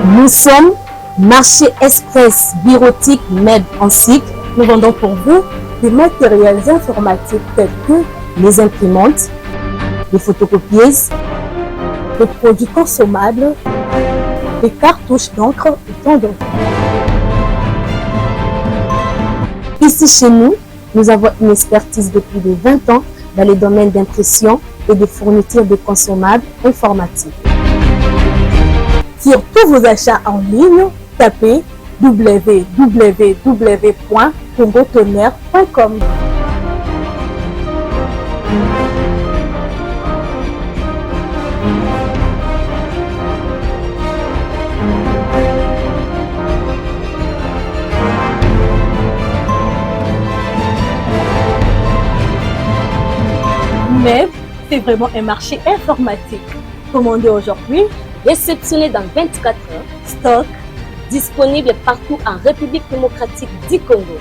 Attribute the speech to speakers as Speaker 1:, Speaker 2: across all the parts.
Speaker 1: Nous sommes Marché Express Bureautique MEB en cycle. Nous vendons pour vous des matériels informatiques tels que les imprimantes, les photocopieuses, des produits consommables, des cartouches d'encre et tant d'autres. Ici chez nous, nous avons une expertise de plus de 20 ans dans les domaines d'impression et de fourniture de consommables informatiques. Sur tous vos achats en ligne, tapez www.congotonnerre.com. MEB, c'est vraiment un marché informatique. Commandez aujourd'hui, réceptionné dans 24 heures, stock disponible partout en République démocratique du Congo.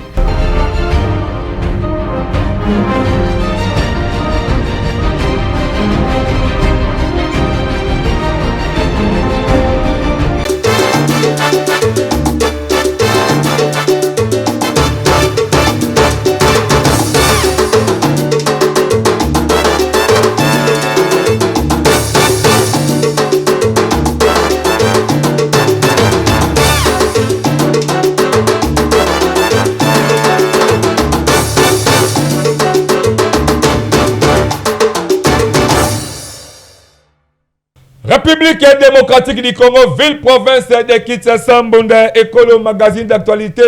Speaker 2: République démocratique du Congo, ville, province de Kinshasa, Mbunda, École, magazine d'actualité,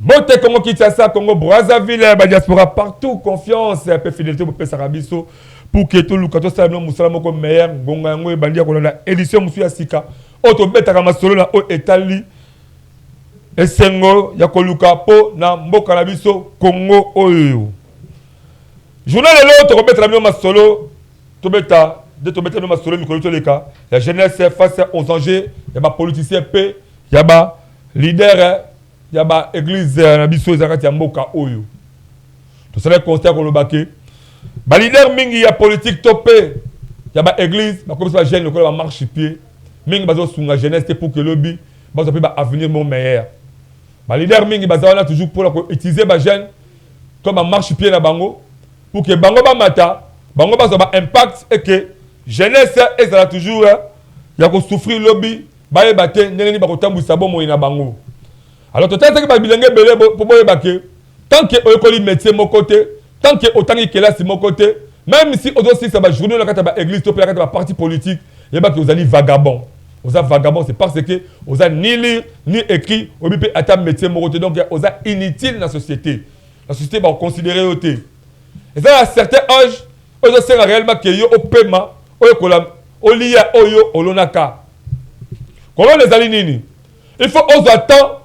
Speaker 2: Monte Congo, Kinshasa, Congo, Brazzaville, diaspora, partout, confiance, peu fidélité pour Sarabiso, pour que tout le monde soit meilleur, Gongango et Bandia, qu'on a édition Moussouya Sika, Auto Beta Masolo, na O Etali, Esengo, Yakoluka, Po, na Mboka Nabiso, Congo, Oyo. Journal de l'autre, Robert Ramiro Masolo, Tobeta. De tomber dans ma soirée, la jeunesse face aux enjeux, il y a des politiciens, il y a des leaders, il y a des églises, il y a des Mboka Oyo. Tout ça, c'est le constat qu'on a baqué. Les leaders, il y a politique topé, il y a des églises, comme ça, les jeunes, ils marchent pied. Il y a des jeunesse pour que le lobby, il y a un avenir meilleur. Les leaders, il y a toujours pour utiliser les jeunes comme un marche pied pour que Bango Bamata, Bango Bamata impact et que jeunesse est toujours il y a souffrir lobby baye baté ndenge ba kotambwisa bomo ina bango. Alors tout ça c'est que ba bilenge belé pour boye baké tant que oyekoli métier mon côté tant que otangi kelasi mon côté même si aussi ça va journée la kata ba église to la kata ba parti politique et ba que vous allez vagabond. Vous êtes vagabond c'est parce que vous avez ni lire ni écrit au bipé atam métier mon côté donc vous êtes inutile dans la société. La société va considérer oté. Et ça à certain âge vous sert réellement que yo au paiement Olia Oyo Olonaka. Comment les alinini? Il faut oser attendre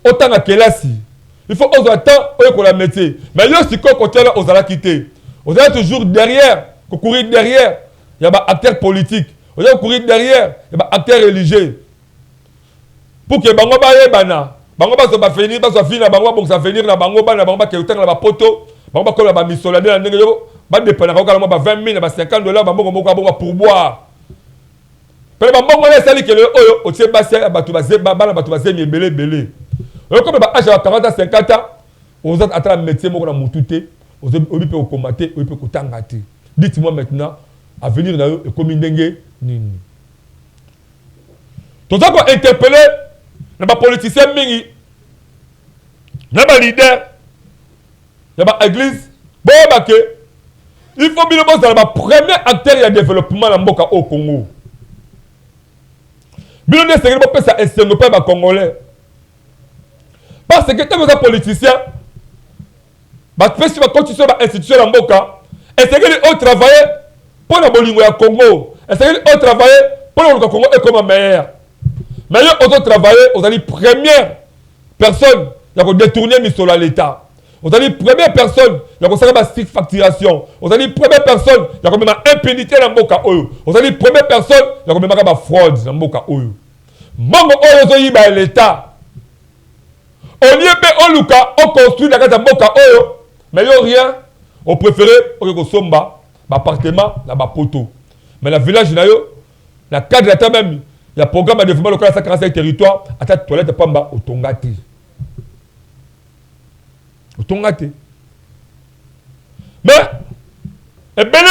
Speaker 2: autant à Kelasi. Il faut oser attendre au métier. Mais il y a aussi côté là aux la quitter. Vous êtes toujours derrière, courir derrière. Il y a des acteurs politiques. Vous êtes courir derrière, il y a des acteurs religieux. Pour que bango ba bana, bango ba so ba finir, ba so finir bango bon ça finir na bango ba ke autant na ba poto, bango ba ko ba misolade na ndenge yo. Ba dépend na ba 20 000 ba $50 ba mbongo pour boire. Pele ba mbongo na sali ke le oyo o tie ba sia ba tu ba zeba ba na ba tu ba zemi belé. Oyo comme ba âge ba 40 à 50 ans, on a atteint métier moko na mututé, on peut au combattre, on peut ko tangati. Dites-moi maintenant avenir na yo e komi ndenge nini. Tout ça ko interpeller na ba politicien mingi na ba leader na ba église bo ba ke il faut bien que le premier acteur de développement au Congo. Bien que c'est que ça est le peuple congolais. Parce que tant que les politiciens, les constitutions de l'institution de Mboka, et c'est qu'ils travaillent pour le Bolingo à Congo. Et c'est qu'ils travaillent pour le Congo et comme meilleur. Mais ils ont travaillé aux premières personnes qui ont détourné l'État. Vous avez première personne, il y a une facturation. Vous avez première personne, il y a une impunité dans Mboka Oyo. Vous avez première personne, il y a une fraude dans Mboka Oyo. Mongo Oyo est l'État. Au lieu de Oluka, on construit la Mboka Oyo, mais il n'y a rien. On préférait que Somba, l'appartement, la poto. Mais la village, la cadre même, Il y a un programme de développement local à 145 territoires. À ta toilette, pas en au Tongati. Au Tongati. Mais, et bien,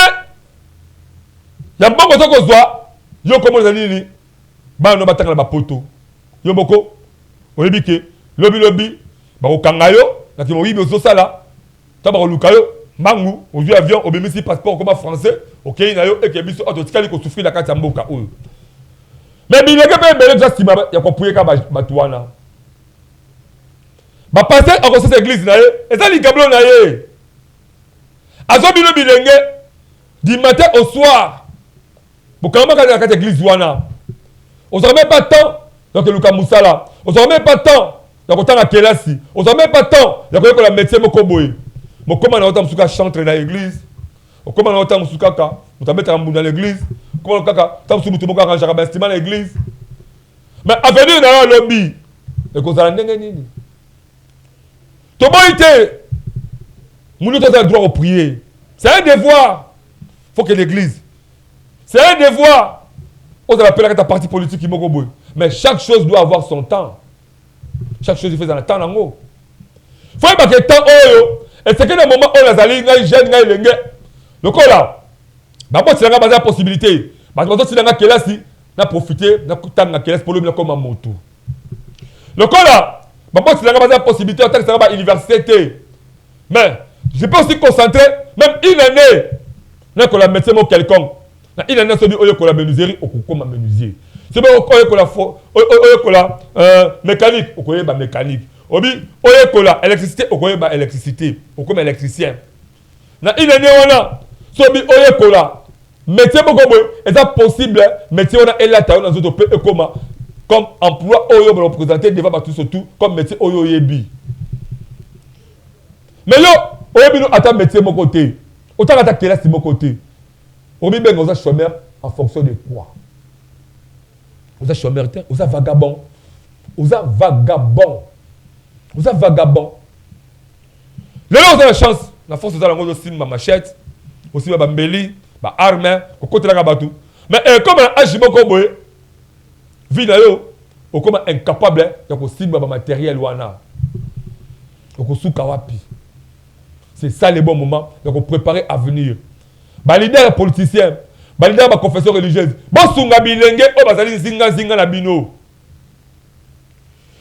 Speaker 2: il y a un bon côté qu'on soit. Yo, comment vous allez dire? Bah, on va battre la poto. Yo, boko. On est biqué. Lobby. Bah, au Kangayo. Là, qui m'ont dit, mais ça là. T'as pas au Lukayo. Mangu. Au vieux avion. Au bémissi passeport comme français. Ok, il y a eu. Et qu'il y a eu. Autotikali qu'on souffre la carte à Mboka. Mais il y a des gens qui ont compris que Batouana. Je passe à cette église. Et ça, les câbles. À ce bilenge, du matin au soir, pour quand même à cette église, on ne même pas de temps. Donc, Luka Moussala. On ne même pas de temps. Donc, on a Kelasi. On ne même pas de temps. Donc, on a médecin Mokoboy. Mais comment on a Moussouka chanter dans l'église? Comment on a Moussouka on a mis dans l'église? Comment on a mis Moussouka dans l'église? Mais à venir dans le lobby, et qu'on a un tout bon été, nous avons le droit de prier. C'est un devoir. Il faut que l'église. C'est un devoir. On appelle la partie politique qui m'a. Mais chaque chose doit avoir son temps. Chaque chose il fait dans le temps. Il faut que le temps. Et c'est que dans le moment où les alliés, les jeunes, les lengues, le cas là, c'est la possibilité. Parce que si on a si na profiter na kutana keles pour le comme moto le cas là c'est la possibilité en tant que université mais je peux aussi concentrer même une année na ko la médecin ou quelconque na une année so bi oyo ko la menuiserie ou ko ma menuisier c'est bien oyo ko la mécanique ou ko ba mécanique obi oyo ko la électricité ou ko ba électricité ou comme électricien na une année wana so bi oyo ko la métier est-ce possible métier on a et là dans autres pays comme emploi oyo me représenter devant tout surtout comme métier oyo yebi mais yo oyo bino attend métier mon côté autant attaquer là c'est mon côté obi ben on a chômeur en fonction de quoi on a chômeur on a vagabond on a vagabond on a vagabond là on a la chance la force de la aussi ma machette aussi ma bambeli ba arme ko côté la batou mais comme un agimo ko vie na yo o comme incapable ya ko simba ba matériel wana ko souka wapi c'est ça les bons moments ya ko préparer avenir ba leader politicien ba leader ba confession religieuse bo sunga bilenge o bazali zinga na bino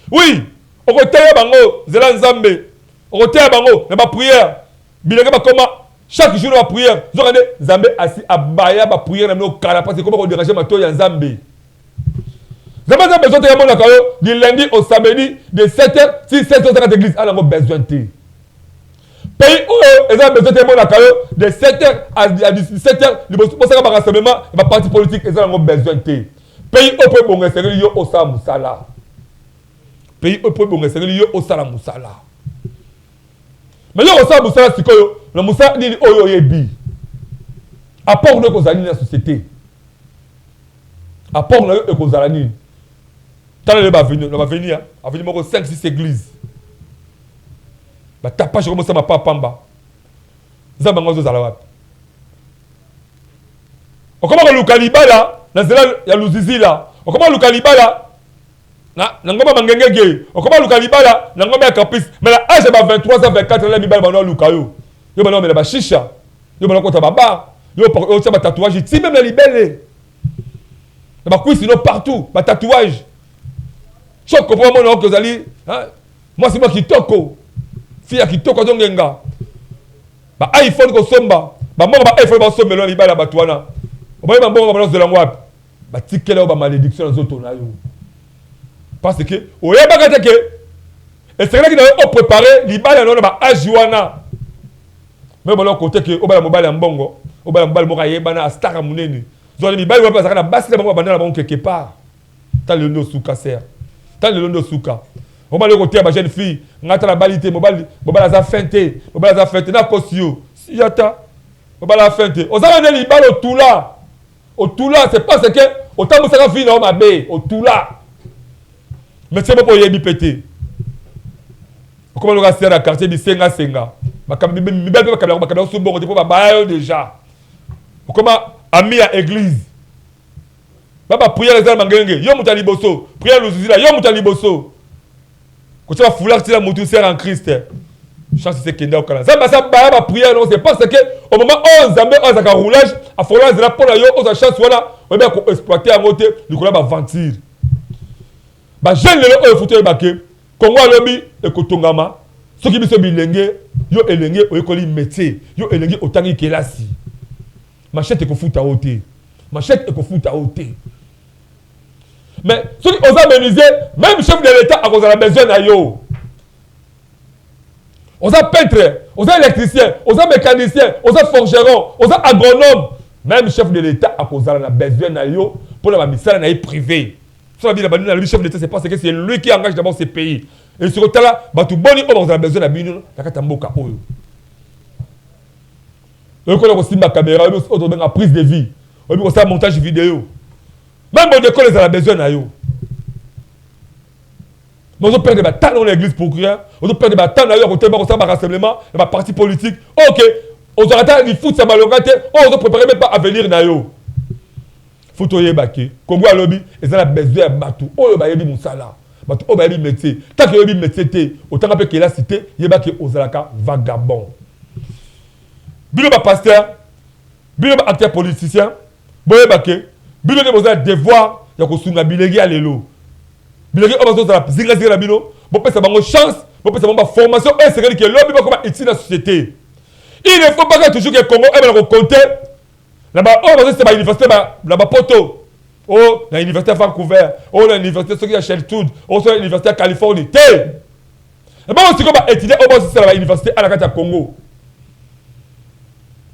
Speaker 2: oui o ko teya bango zela nzambe o ko teya bango na ba prière bilenge ba koma chaque jour, la prière, vous regardez, Zambé assis à Baya, la prière, parce que comment on dérange ma toile en Zambé. Zambé a besoin de mon accord, du lundi au samedi, de 7h, si 7h dans l'église, elle a besoin de thé. Pays où ils ont besoin de mon accord, de 7h à 17h, le rassemblement, il va parti politique, ils ont besoin de thé. Pays où peut bon rester lié au Salamoussala. Pays où peut bon rester lié au Salamoussala. Mais là, au Salamoussala, c'est quoi? Le Moussa ni oyo yebi. À part nous qu'on dans la société. À part nous qu'on a ni. Tant le va venir, on va venir, à venir moi 5-6 églises. Bah tapage comme ça ma pas pamba. Zamba ngozo zalawat. On commence le Kalibala, na zela ya Luzizi là. On commence le Kalibala. Na ngoma mangengege. On commence le Kalibala, na ngoma ya Caprice. Mais là âge ba 23 ans 24 là mibala bano lukayo. Yo bana me la chicha yo bana kota baba yo ça ba tatouage ti même la libellé ba cuisse partout ba tatouage choc pour moi non que zali hein moi c'est moi qui toko fille qui toko dongenga ba iPhone ko somba ba mo ba iPhone ba somba lo libala ba tuana ba ba mbongo ba de la ngwa ba tikela ba malédiction zoto na yo parce que oyeba ka teke et c'est là qui doit préparer libala non ba ajuana. Mais bon, côté que au bas mobile en bongo, au bas mobile moka yebana star munene. Zoli mi bali wa pasaka na basi na bango bandana bango quelque part. Tant le no souka ser. Tant le no souka. Au bas le côté ba jeune fille, ngata la balité mobile za fente, mobile za fente na kosio. Si yata. Mobile la fente. O za na libalo tula. Au tula, c'est parce que autant vous savez fille na ma bé, au tula. Mais c'est pas pour yebi péter. Comment le rester à quartier du senga senga. Déjà. Comment ami à église. Baba prière les mangenge, yo muta liboso, prière luzuzila, yo muta liboso. Quand tu vas fouler la moto sert en Christ. Chance c'est kenda au Canada. Ça ça ba prière non c'est parce que au moment où Zambé a un roulage, à fola de la pour la yo, on a chance voilà, on va exploiter à côté, du coup là va ventir. Ba jeune le au fauteuil baké, Congo lobi et Kotongama, ceux qui biso bilenge, yo elenge o ekoli métier, yo elenge otangi kelasi. Machette ko futa oté. Machette ko futa oté. Mais ceux qui osent améniser, même chef de l'État a besoin de yo. Aux peintres, aux électriciens, aux mécaniciens, aux forgerons, aux agronomes, même chef de l'État a besoin de yo pour la mission privée. Si on dit le chef de l'État, c'est parce que c'est lui qui engage d'abord ces pays. Et sur le temps là, tu boni on a besoin de bino la katamboka oyo. Le collègue aussi ma caméra, on a prise de vie, on a un montage vidéo. Même mon école ils ont besoin de yo. Nous avons perdu temps dans l'église pour rien. Nous avons perdu temps d'ailleurs au thème de rassemblement, de ma parti politique. Ok, on a raté le foot, ça m'a longtemps. On a préparé même pas à venir na yo. Foot au yébaki. Congo à lobby, ils ont besoin de bateau. Oh le bayebi moussala. Bateau oh bayebi métier. Tant que yebi métier, autant rappelé qu'il a cité, yébaki ozalaka vagabond. Bilo ba pasteur, bilo ba acteur politicien, boye baki. Bilo de besoin devoir ya ko sunga bilegi alelo. Bilegi obazo za zinga zinga bino, bo pesa bango chance, bo pesa bango formation et c'est que lobby ba comme ici la société. Il ne faut pas que toujours que Congo ait la compter. Là-bas obazo c'est ba université là-bas poto. Oh, la université à Vancouver, oh la université qui à Shelton, oh sur l'université à Californie. Là-bas aussi comme étudier obazo c'est la université à la carte Congo.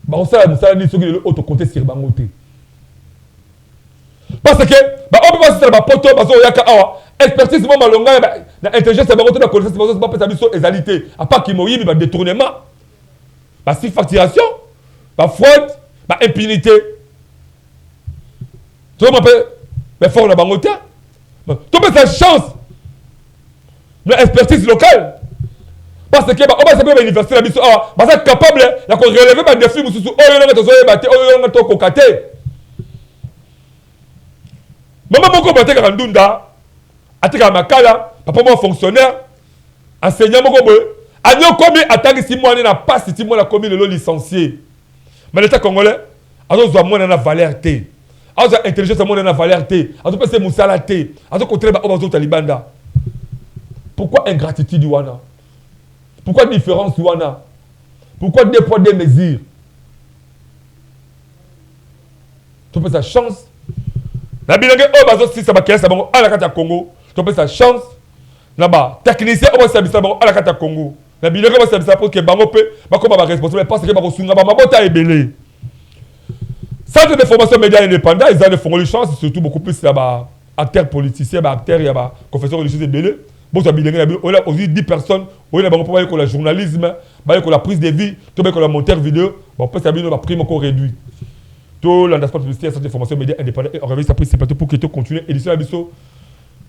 Speaker 2: Ba on ça ni ce qui le auto compter sur bango té. Parce que on peut pas se faire poto parce que yaka awa expertise mo malonga na intelligence ba na connaissance ba peut sabiso égalité à part qui moyi ba détournement ba surfacturation ba fraude ba impunité tout m'appelle mais fort na bangote tout peut sa chance la expertise locale parce que on va savoir l'université la biso awa ba capable la ko relever ba défi mususu oyo na to zoye ba te oyo na to kokate. Maman moko baté ka ndunda atika makala papa mo fonctionnaire enseignant moko boy anyo komi atangi 6 mois na passe 6 mois la komi le licencié mais l'état congolais azo zo mona na valeur té azo intelligence mona na valeur té azo pese musala té azo contrôler ba obazo talibanda. Pourquoi ingratitude wana? Pourquoi différence wana? Pourquoi deux poids deux mesures? Tu peux sa chance. La bilingue au bazo si ça va ça bango à la carte Congo. Tu peux sa chance. Là-bas, technicien au bazo ça bango à la carte Congo. La bilingue va ça pour que bango peut ba comme ba responsable parce que ba sunga ba mabota ebelé. Centre de formation médias indépendants, ils ont des fonds de chance surtout beaucoup plus là-bas acteurs politiciens, acteurs il y a confesseurs religieux ebelé. Bon ça bilingue on a aussi 10 personnes, on a bango pour le journalisme, ba la prise de vie, tout ba la monteur vidéo, bon peut ça bien ba prime encore réduit. Tout l'endasement publicitaire, centre de formation médias indépendants et on réveille sa prise c'est pour que tu continues édition la biso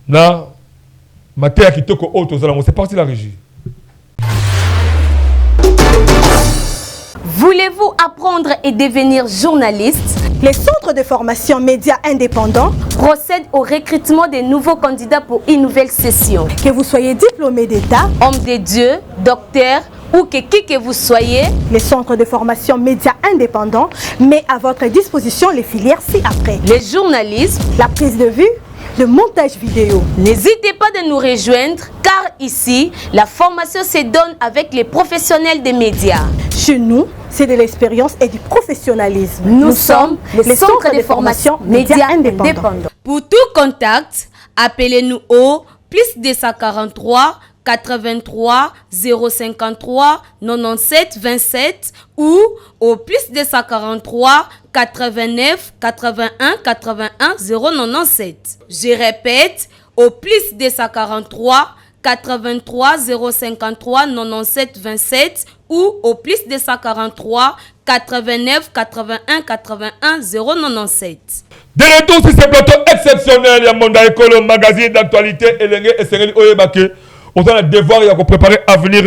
Speaker 2: na matière qui te ko auto c'est parti la régie.
Speaker 1: Voulez-vous apprendre et devenir journaliste?
Speaker 3: Les centres de formation médias indépendants
Speaker 1: procèdent au recrutement des nouveaux candidats pour une nouvelle session.
Speaker 3: Que vous soyez diplômé d'État,
Speaker 1: homme de Dieu, docteur ou qui que vous soyez,
Speaker 3: les centres de formation médias indépendants met à votre disposition les filières ci-après.
Speaker 1: Le journalisme,
Speaker 3: la prise de vue, le montage vidéo.
Speaker 1: N'hésitez pas de nous rejoindre car ici, la formation se donne avec les professionnels des médias.
Speaker 3: Chez nous, c'est de l'expérience et du professionnalisme.
Speaker 1: Nous sommes les centres de formation médias indépendants. Pour tout contact, appelez-nous au plus 243 83 053 97 27 ou au plus 243 89 81 81 097. Je répète, au plus 243 83 053 97 27 ou au plus 243 89 81 81 097.
Speaker 2: De retour sur ce plateau exceptionnel, il y a Monda École, magazine d'actualité et Sengeli Oyebake. On a le devoir de préparer l'avenir.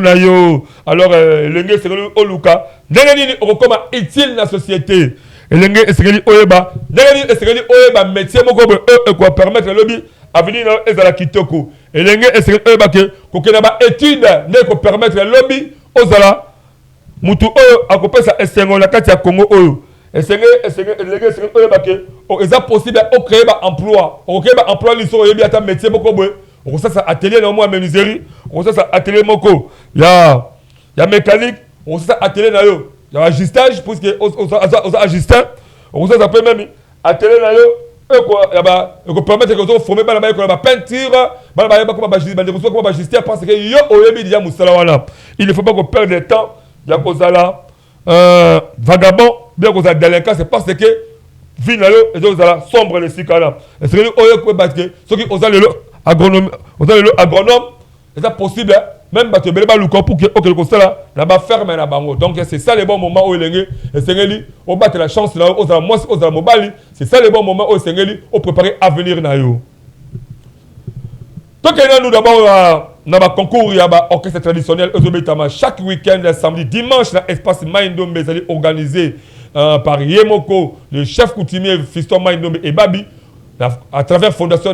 Speaker 2: Alors, l'engé c'est le Oluka. N'est-ce pas utile dans la société? elenge esengeli oyeba ndenge esengeli oyeba métier moko boye eko permettre lobi avenir na ezala kitoko elenge esengeli oyeba ke kokena ba étude nde ko permettre lobi ozala mutu oyo akopesa esengo na kati ya Congo oyo elenge esengeli oyeba ke eza possible o créer ba emploi o créer ba emploi liso oyebi ata métier moko boye o ça atelier na moi menuiserie o ça atelier moko ya mécanique on ça atelier na yo il y a ajustage parce que on ajusteur on ça peut même atelier na yo eko permettre que on former bana ba peinture bana ba ko ba ajusteur parce que yo oyebi déjà musala wana il ne faut pas qu'on perde de temps ya ko zala vagabond bien ko za délinquant c'est parce que vie na yo et donc zala sombre le sikala c'est que oyo ko parce que ceux qui osent le agronome c'est possible même bato belé ba luko pour que quelque ça là ba ferme na bango donc c'est ça le bon moment où elenge esengeli o battre la chance là aux moi aux mobali c'est ça le bon moment où esengeli au préparer avenir na yo donc nous d'abord na ba concours ya ba orchestre traditionnel ezobetama chaque week-end samedi dimanche na espace Maindombe ezali organisé par Yemoko le chef coutumier Fiston Maindombe et Babi à travers fondation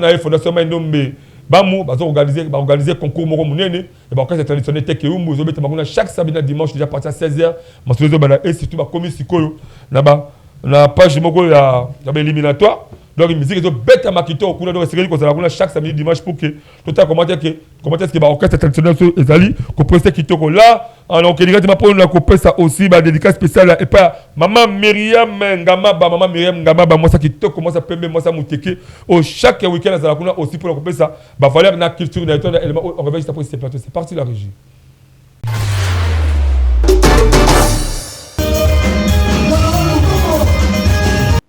Speaker 2: Maindombe Bamou, organiser concours moko munene et ba orchestre traditionnel teke umu zobeta makuna chaque samedi dimanche déjà partir à 16h masozo bana et surtout ba commis sikoyo na page moko ya éliminatoire donc musique ezo beta makito kuna donc c'est que kuna chaque samedi dimanche pour que tout à commenter que ba orchestre traditionnel ezali ko prester kitoko là alors que directement pour na ko pesa aussi ba dédicace spéciale et pas maman Myriam Ngama moi ça kitoko moi ça pembe moi ça muteke au chaque week-end ezala kuna aussi pour la ko pesa ba valeur na culture na élément on réveille ça pour ces plateaux c'est parti la régie.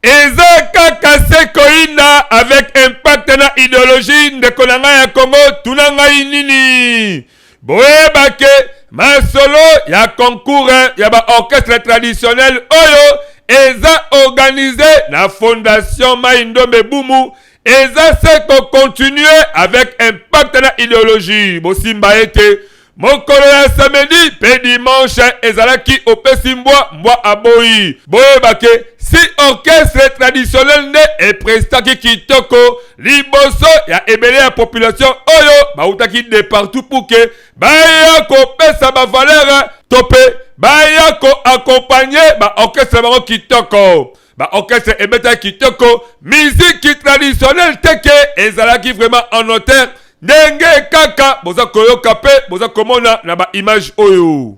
Speaker 2: Ezaka Kasekoina avec impact na idéologie de Konanga ya Congo tunanga inini boyebake masolo ya concours ya ba orchestre traditionnel oyo eza organisé na fondation Maindombe Bumu eza se ko continuer avec impact na idéologie bosimba ete mokolo ya samedi pe dimanche ezalaki opesi mbwa aboyi boyebake si orchestre traditionnel ne eprestaki kitoko liboso ya ebele ya population oyo bautaki de partout pour que baya kopesa ba valeur tope baya ko accompagner ba orchestre bango kitoko ba orchestre ebeta kitoko musique traditionnelle teke ezalaki vraiment en hauteur ndenge kaka boza koyoka pe boza komona na ba image oyo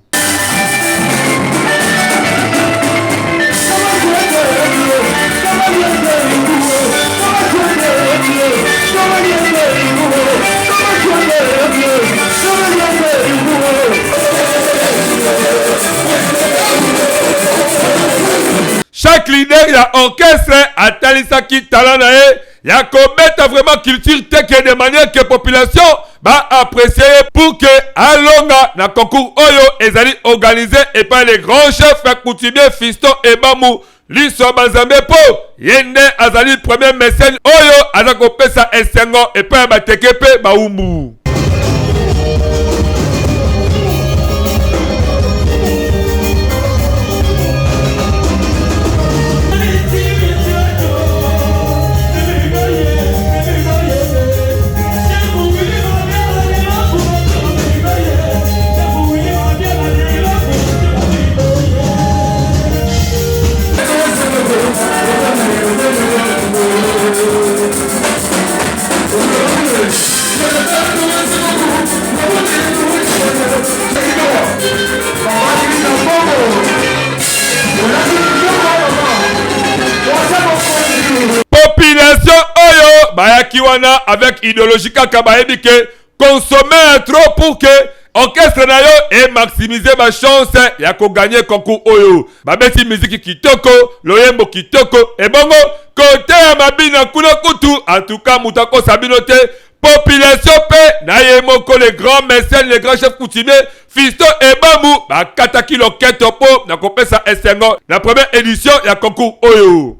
Speaker 2: chaque leader ya orchestre atalisaki talent na ye ya kometa vraiment culture teke de manière que population ba apprécier pour que alonga na concours oyo ezali organisé et par les grands chefs coutumiers Fiston et Bamou liso banzambe po yende azali premier mécène oyo azako pesa esengo et par bateke pe baumbu. Population oyo bayaki wana avec idéologie kaka bayebi ke consommer trop pour que orchestre na yo et maximiser ma chance ya ko gagner concours oyo babeti musique kitoko loyembo kitoko et bongo côté ya mabina kuna kutu en tout cas mutako sabino te population pe na ye moko les grands mécènes les grands chefs coutumiers Fiston et Bamou bakataki loquette po na kopesa esengo na première édition ya concours oyo.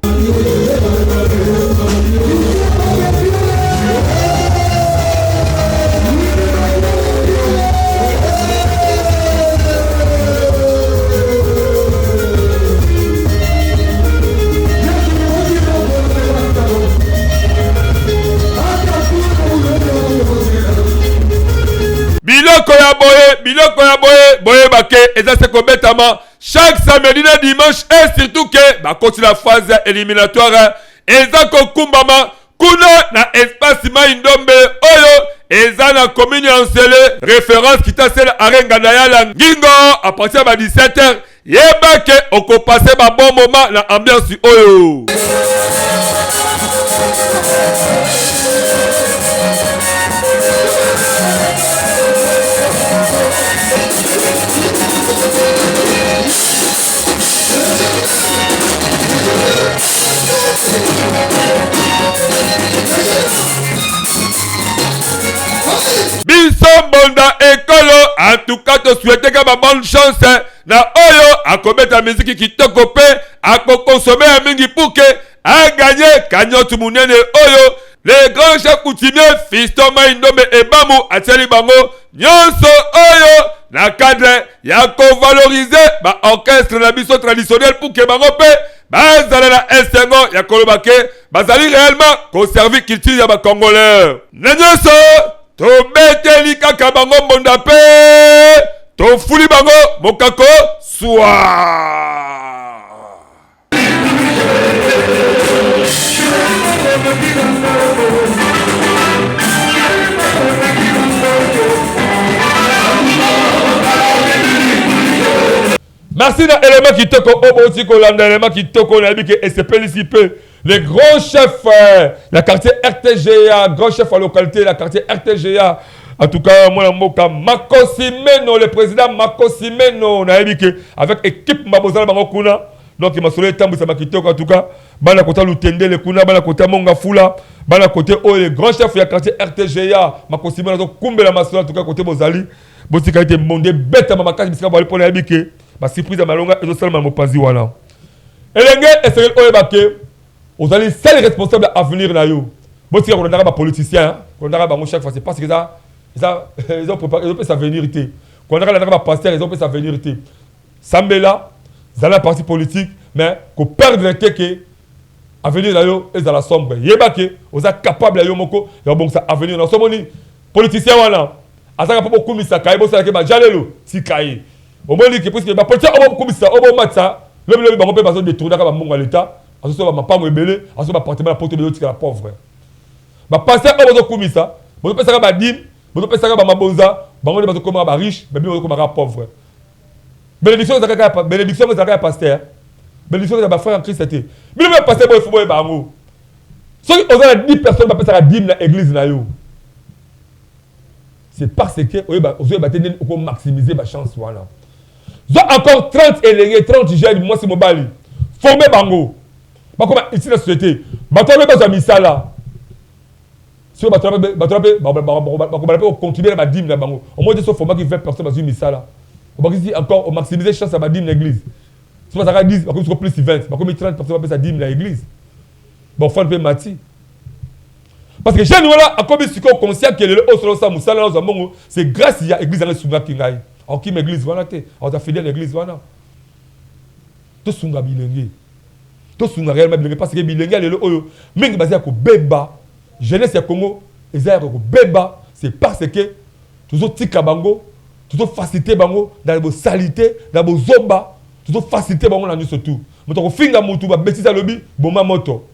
Speaker 2: ya boye boye bake eza se kobetama chaque samedi na dimanche et surtout que bakoti la phase éliminatoire eza kokumbama kuna na espace Maindombe oyo eza na commune Ansele référence Kitasela arenga na yala ngingo à partir de 17h yebake okopase ba bon moment na ambiance oyo. Bisombolda ekolo en tout cas te souhaiter que ma bonne chance na oyo a commettre la musique qui te copé a consommer un mingi pour que a gagné kanyotu munene oyo les grands chefs coutumiers Fiston Maindombe et Bamou Atiali Bango nyonso oyo na cadre ya ko valoriser ba orchestre na biso traditionnel pour que bango pe bazala na esengo ya kolobake bazali réellement conserver culture ya ba congolais na nyonso to beteli kaka bango mbonda pe to fuli bango mokako soa. Merci à l'élément qui toko Obosi Kolanda, l'élément qui toko Nabi et se félicite les grands chefs, la quartier RTGA, grand chef à localité, la quartier RTGA. En tout cas, moi, Makosimeno, le président Makosimeno, avec équipe Mabozala Bangokuna. Donc, il m'a sauvé le temps pour ça, en tout cas. Bana Kota Lutende, le Kuna, Bana Kota Monga Fula, Bana Kota O, les grands chefs de la quartier RTGA, Makosimeno, donc Kumbela Masola, en tout cas, côté Bozali. Botika été mondé, bête à ma case, mais c'est pas pour les ma surprise à Malonga et seulement mon panzi wana. Et les gars, est-ce que vous avez vous allez seul responsable à venir là yo. Bon si on a pas politicien, on a pas chaque fois c'est parce que ça ils ont préparé ils ont fait sa vénérité. Quand on a pas pasteur, ils ont fait sa vénérité. Sambela, ça la partie politique mais qu'on perdre le que avenir là yo est dans la sombre. Yebake, vous êtes capable là yo moko et bon ça avenir dans somoni politicien wana. Azaka pas beaucoup misa kai bo ça ke ba jalelo si kai. Au moins que parce que ba politicien on comme ça, on matza, le ba besoin de tourner comme monga l'état. Aso ba pas rebelle, aso ba porter la porte de l'autre la pauvre. Ba passer on besoin comme ça, on peut ça ba dim, on peut ça ba mabonza, ba on besoin comme ba riche, mais on comme pauvre. Bénédiction ça ka bénédiction ça ka pasteur. Bénédiction ça ba frère en Christ c'était. Mais le pasteur il faut ba ngo. Si on a 10 personnes ba ça dim na église na yo. C'est parce que on va maximiser ma chance voilà. J'ai encore 30 élèves, 30 jeunes, moi c'est mon bali. Former bango. Bah comment ici la société. Bah toi même pas mis ça là. Si on va continuer à dîme là bango. Au moins de ce format qui fait personne va mis ça là. On va dire encore maximiser chance à ma dîme l'église. Si on va 10, bah comme plus 20, bah comme 30 personnes va faire dîme l'église. Bon faut un peu mati. Parce que j'ai nous là, comme si on conscient que le haut selon ça, Moussala, c'est grâce à l'église à Sunga Kingaï. Alors qui l'église voilà, on a fidèle l'église voilà. Tout Sunga bilingue. Tout Sunga réellement bilingue parce que bilingue le haut, mais basé à Beba, jeunesse à Congo, ils ont Beba, c'est parce que toujours tika bango, toujours facilité bango dans vos salités, dans vos zomba, toujours facilité bango dans nous surtout. Mais ton finga motu ba bêtise à lobby, bomba moto.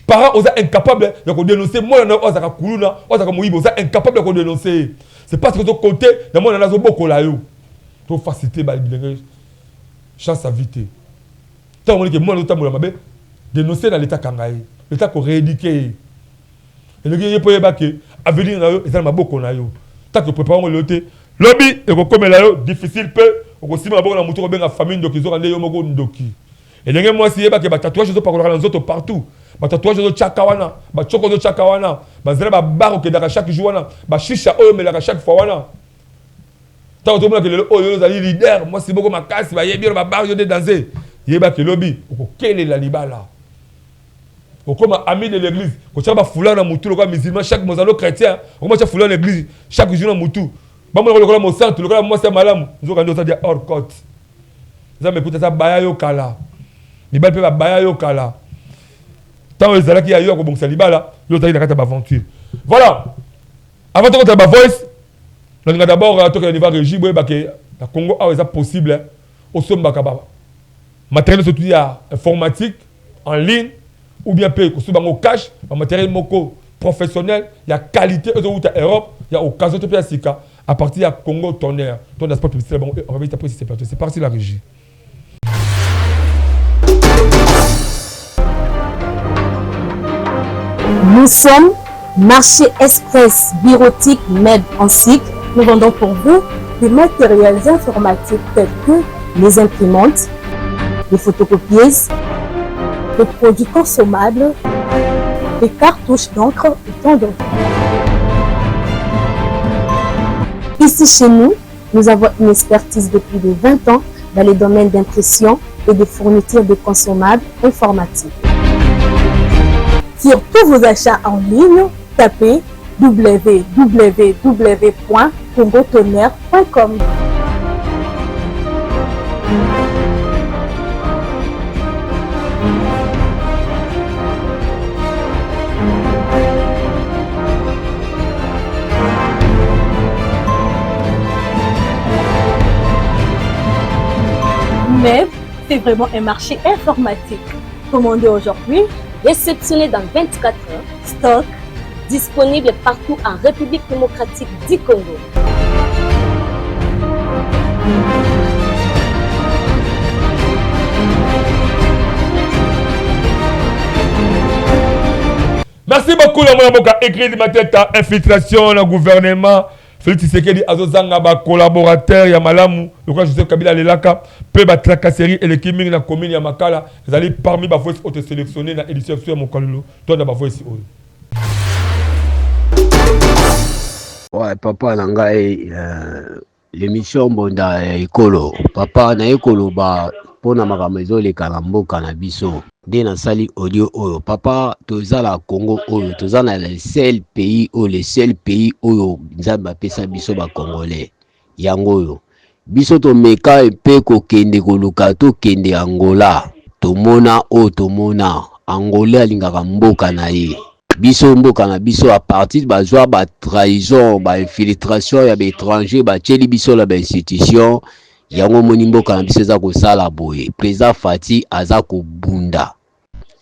Speaker 2: Parents, vous êtes incapables de dénoncer. Moi, on a Kuluna, on a Moïbe, vous êtes incapables de dénoncer. C'est parce que de côté, dans mon anazo beaucoup là, pour faciliter la chance à vite. Tant que moi, nous dénoncer dans l'état Kangaï, l'état qu'on rééduqué. Et le gars, il peut à venir là, ils ont beaucoup là. Tant que préparons le thé, lobby, et comme là, difficile peu, on aussi ma bonne moto, bien la famille, donc ils ont rendez yomogo ndoki. Et le gars, moi, si il y a des tatouages, ils ont pas dans les autres partout. Ba tatouage de chakawana, ba choko de chakawana, ba zela ba baro ke daka chaque jour wana, ba shisha oyo melaka chaque fois wana. Tant que le oyo zali leader, moi c'est beaucoup ma casse, ba yebi ba baro de danser. Yeba ke lobby, ko kele la libala. Ko comme ami de l'église, ko chaba foulard na mutu le musulman chaque mozalo chrétien, ko ma cha foulard l'église chaque jour na mutu. Ba mo le mo centre, le mo c'est malam, nous on doit dire hors côte. Ça me écoute ça baya yo kala. Ni ba pe ba baya yo kala. Tant que les alaki ailleurs comme ça libala, l'autre il a aventure. Voilà. Avant de rentrer ma voice, Donc d'abord à toi niveau régime boye baké na Congo a ça possible au sombaka baba. Matériel surtout informatique en ligne ou bien paye ko bango cash, matériel moko professionnel, il y a qualité au Europe, il y a occasion de faire sika à partir de Congo tonnerre. Ton aspect publicitaire bon on va vite après c'est parti la régie.
Speaker 1: Nous sommes Marché Express Bureautique Med en cycle. Nous vendons pour vous des matériels informatiques tels que les imprimantes, les photocopieuses, les produits consommables, les cartouches d'encre et tant d'autres. Ici chez nous, nous avons une expertise depuis de 20 ans dans les domaines d'impression et de fourniture de consommables informatiques. Sur tous vos achats en ligne, tapez www.congotonnerre.com.
Speaker 3: Mais c'est vraiment un marché informatique. Commandez aujourd'hui,
Speaker 1: réceptionné dans 24 heures, stock disponible partout en République démocratique du Congo.
Speaker 2: Merci beaucoup la monaboka écrit de ma tête infiltration dans le gouvernement. Félix Tshisekedi azozanga ba collaborateur ya malamu lokwa Joseph Kabila lelaka pe ba tracasserie et l'équipe na commune ya Makala ezali parmi ba voice auto sélectionné na édition sur mon kalulu to na ba voice oyo.
Speaker 4: Ouais papa nanga l'émission bonda ekolo papa na ekolo ba pona makambo ezoleka na mboka na biso nde nasali audio oyo papa tozala Congo oyo tozala le seul pays oyo nzambe apesa biso ba congolais yango oyo biso tomeka epe kokende koluka tokende Angola tomona Angola alingaka mboka na ye biso mboka na biso a partir bazwa ba trahison ba infiltration ya ba étranger ba tcheli biso la ba institution yango moni mboka na biso za ko sala boye président Fati aza ko bunda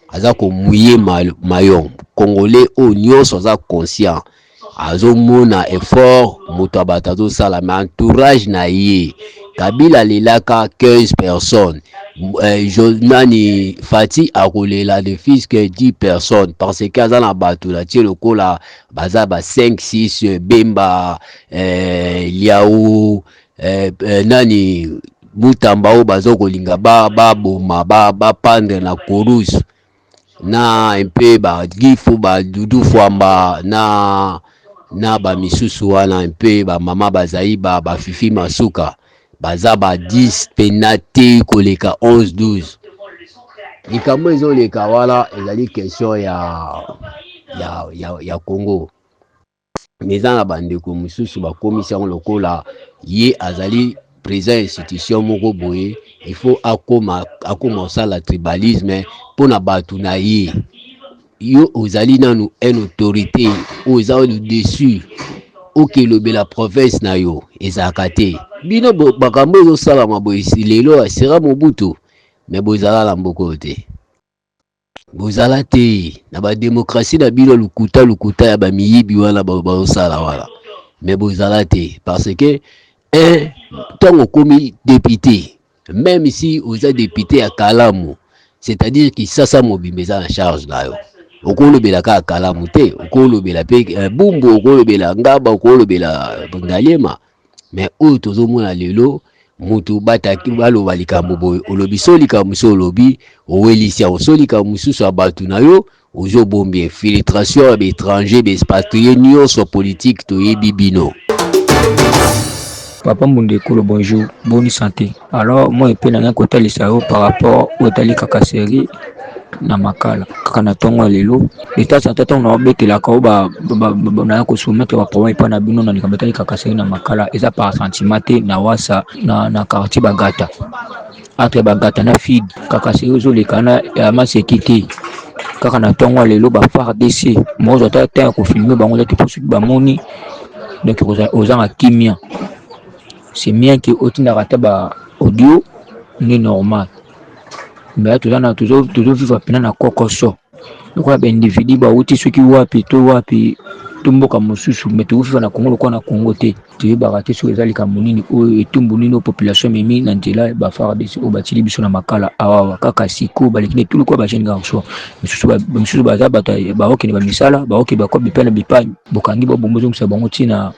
Speaker 4: aza ko mouiller mayon congolais o nyonso aza conscient azo mona effort moto abatazo sala mais entourage na ye Kabila lelaka 15 personnes Nani Fati akolela de fils que 10 personnes parce que aza na bato la tie lokola baza ba 5 6 Bemba Liao nani Mutamba o bazo kolinga ba boma ba pendre na Korus na un peu ba Gifo ba Dudu Fwamba na ba misusu wana un peu ba mama bazai ba Fifi Masuka baza ba 10 penate koleka 11 12 likambo ezoleka wala ezali question ya Congo meza na bandeko misusu ba commission lokola ye azali président institution moko boye il faut akoma la tribalisme pona batu na ye yo ozali nanu une autorité oza au dessus okelobe la province na yo ezakate bino bakambo ezosala maboye lelo sera Mobutu mais bozala la mboko te bozala te na ba démocratie na bino lukuta ya ba miyibi wana bazosala wala mais bozala te parce que tant komi député même si oza député à Kalamu c'est-à-dire que ça mobimeza na charge na yo okolobela ka Kalamu te okolobela pe bumbu okolobela ngaba okolobela ngaliema mais oyo tozomona lelo mutu bataki baloba likambo boye olobi solika musolobi owelisia osolika mususu abatu na yo ozobombi infiltration ya étranger expatrié nyonso politique toyebi bino.
Speaker 5: Papa Mundekolo, bonjour, bonne santé. Alors, moi, je peux côté l'Israël par rapport au Tali Kakaseri na Makala. Kana tongo lelo. L'état santé on a bêté la kaoba na ko soumettre wa problème pas na bino na Tali Kakaseri na Makala. Eza par sentimate na wasa na quartier Bagata. Entre Bagata na feed Kakaseri zo le kana ya masekiti. Kaka na tongo lelo ba FARDC. Moi, j'attends ko filmer ba on a te poursuivre ba moni. donc aux gens à kimia c'est bien que otinda rataba audio ni normal mais toujours vivre pena na kokoso donc ba individu ba uti ceux qui wapi tumboka mosusu mais tu vivre na Congo ko na Congo te tu ba rater sur ezali kamunini o etumbu nino population mimi na ndela ba fara de o batili biso na makala awa kaka siko balikine tout ko ba jeune garçon mosusu ba za ba okene ba misala ba oke ba ko bipena bipa bokangi ba bombozo msa bango tina